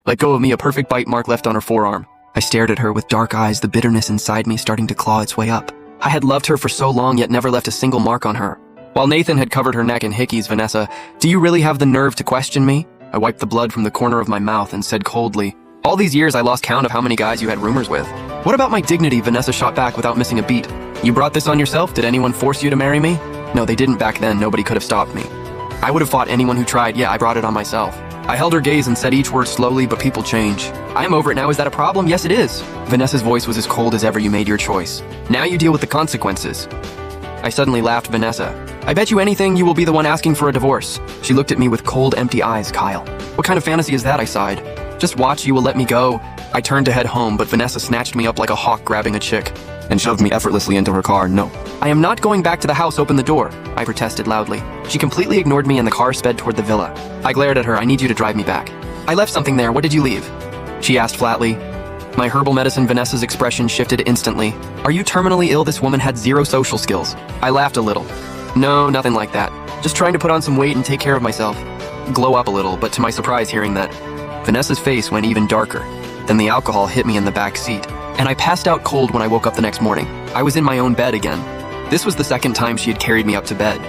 Let go of me, a perfect bite mark left on her forearm. I stared at her with dark eyes, the bitterness inside me starting to claw its way up. I had loved her for so long, yet never left a single mark on her. While Nathan had covered her neck in hickeys, Vanessa, do you really have the nerve to question me? I wiped the blood from the corner of my mouth and said coldly, all these years I lost count of how many guys you had rumors with. What about my dignity? Vanessa shot back without missing a beat. You brought this on yourself? Did anyone force you to marry me? No, they didn't back then. Nobody could have stopped me. I would have fought anyone who tried. Yeah, I brought it on myself. I held her gaze and said each word slowly, but people change. I am over it now. Is that a problem? Yes, it is. Vanessa's voice was as cold as ever. You made your choice. Now you deal with the consequences. I suddenly laughed. Vanessa, I bet you anything you will be the one asking for a divorce. She looked at me with cold, empty eyes. Kyle, what kind of fantasy is that? I sighed. Just watch, you will let me go. I turned to head home, but Vanessa snatched me up like a hawk grabbing a chick and shoved me effortlessly into her car. No. I am not going back to the house. Open the door, I protested loudly. She completely ignored me and the car sped toward the villa. I glared at her. I need you to drive me back. I left something there. What did you leave? She asked flatly. My herbal medicine. Vanessa's expression shifted instantly. Are you terminally ill? This woman had zero social skills. I laughed a little. No, nothing like that. Just trying to put on some weight and take care of myself. Glow up a little, but to my surprise hearing that, Vanessa's face went even darker. Then the alcohol hit me in the back seat, and I passed out cold when I woke up the next morning. I was in my own bed again. This was the second time she had carried me up to bed.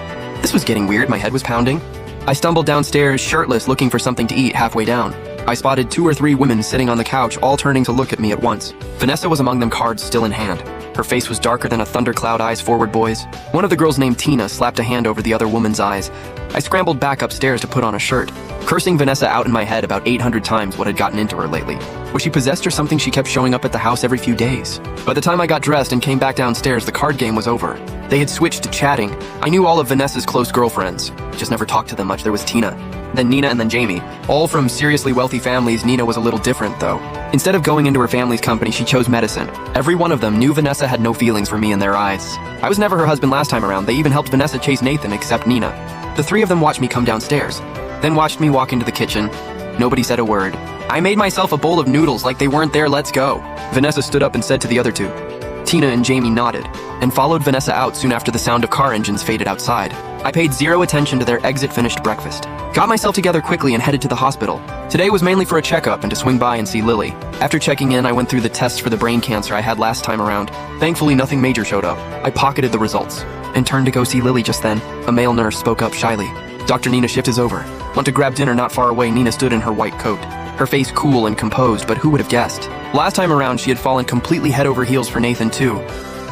This was getting weird. My head was pounding. I stumbled downstairs, shirtless, looking for something to eat. Halfway down, I spotted 2 or 3 women sitting on the couch, all turning to look at me at once. Vanessa was among them, cards still in hand. Her face was darker than a thundercloud. Eyes forward, boys. One of the girls, named Tina, slapped a hand over the other woman's eyes. I scrambled back upstairs to put on a shirt, cursing Vanessa out in my head about 800 times what had gotten into her lately. Was she possessed or something? She kept showing up at the house every few days. By the time I got dressed and came back downstairs, the card game was over. They had switched to chatting. I knew all of Vanessa's close girlfriends. Just never talked to them much. There was Tina, then Nina, and then Jamie. All from seriously wealthy families. Nina was a little different, though. Instead of going into her family's company, she chose medicine. Every one of them knew Vanessa had no feelings for me in their eyes. I was never her husband last time around. They even helped Vanessa chase Nathan, except Nina. The 3 of them watched me come downstairs, then watched me walk into the kitchen. Nobody said a word. I made myself a bowl of noodles like they weren't there. Let's go. Vanessa stood up and said to the other 2. Tina and Jamie nodded and followed Vanessa out soon after the sound of car engines faded outside. I paid zero attention to their exit. Finished breakfast, got myself together quickly and headed to the hospital. Today was mainly for a checkup and to swing by and see Lily. After checking in, I went through the tests for the brain cancer I had last time around. Thankfully, nothing major showed up. I pocketed the results and turned to go see Lily. Just then, a male nurse spoke up shyly. Dr. Nina, shift is over. Want to grab dinner? Not far away. Nina stood in her white coat, her face cool and composed, but who would have guessed? Last time around, she had fallen completely head over heels for Nathan, too.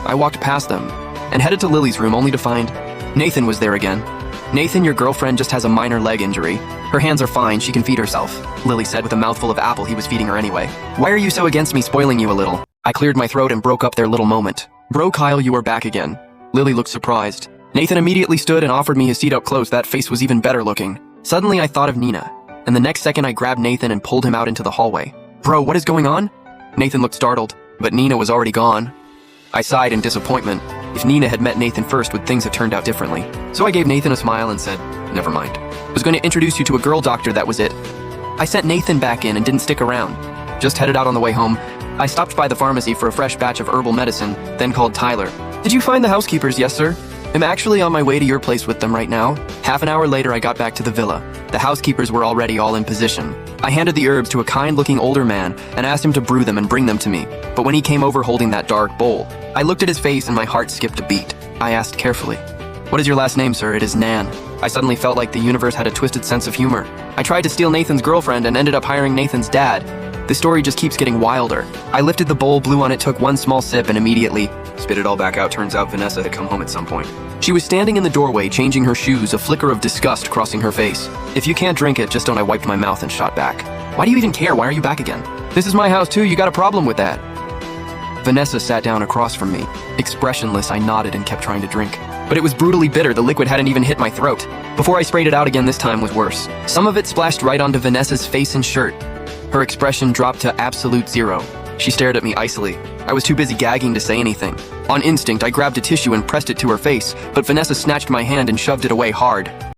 I walked past them and headed to Lily's room only to find Nathan was there again. Nathan, your girlfriend just has a minor leg injury. Her hands are fine, she can feed herself, Lily said with a mouthful of apple he was feeding her anyway. Why are you so against me spoiling you a little? I cleared my throat and broke up their little moment. Bro, Kyle, you are back again. Lily looked surprised. Nathan immediately stood and offered me his seat up close. That face was even better looking. Suddenly I thought of Nina, and the next second I grabbed Nathan and pulled him out into the hallway. Bro, what is going on? Nathan looked startled, but Nina was already gone. I sighed in disappointment. If Nina had met Nathan first, would things have turned out differently? So I gave Nathan a smile and said, never mind. I was going to introduce you to a girl doctor, that was it. I sent Nathan back in and didn't stick around. Just headed out on the way home. I stopped by the pharmacy for a fresh batch of herbal medicine, then called Tyler. Did you find the housekeepers? Yes, sir. I'm actually on my way to your place with them right now. Half an hour later, I got back to the villa. The housekeepers were already all in position. I handed the herbs to a kind-looking older man and asked him to brew them and bring them to me. But when he came over holding that dark bowl, I looked at his face and my heart skipped a beat. I asked carefully, "What is your last name, sir?" "It is Nan." I suddenly felt like the universe had a twisted sense of humor. I tried to steal Nathan's girlfriend and ended up hiring Nathan's dad. The story just keeps getting wilder. I lifted the bowl, blew on it, took one small sip, and immediately spit it all back out. Turns out Vanessa had come home at some point. She was standing in the doorway, changing her shoes, a flicker of disgust crossing her face. "If you can't drink it, just don't." I wiped my mouth and shot back. "Why do you even care? Why are you back again?" "This is my house too, you got a problem with that?" Vanessa sat down across from me. Expressionless, I nodded and kept trying to drink. But it was brutally bitter. The liquid hadn't even hit my throat. Before I sprayed it out again, this time was worse. Some of it splashed right onto Vanessa's face and shirt. Her expression dropped to absolute zero. She stared at me icily. I was too busy gagging to say anything. On instinct, I grabbed a tissue and pressed it to her face, but Vanessa snatched my hand and shoved it away hard.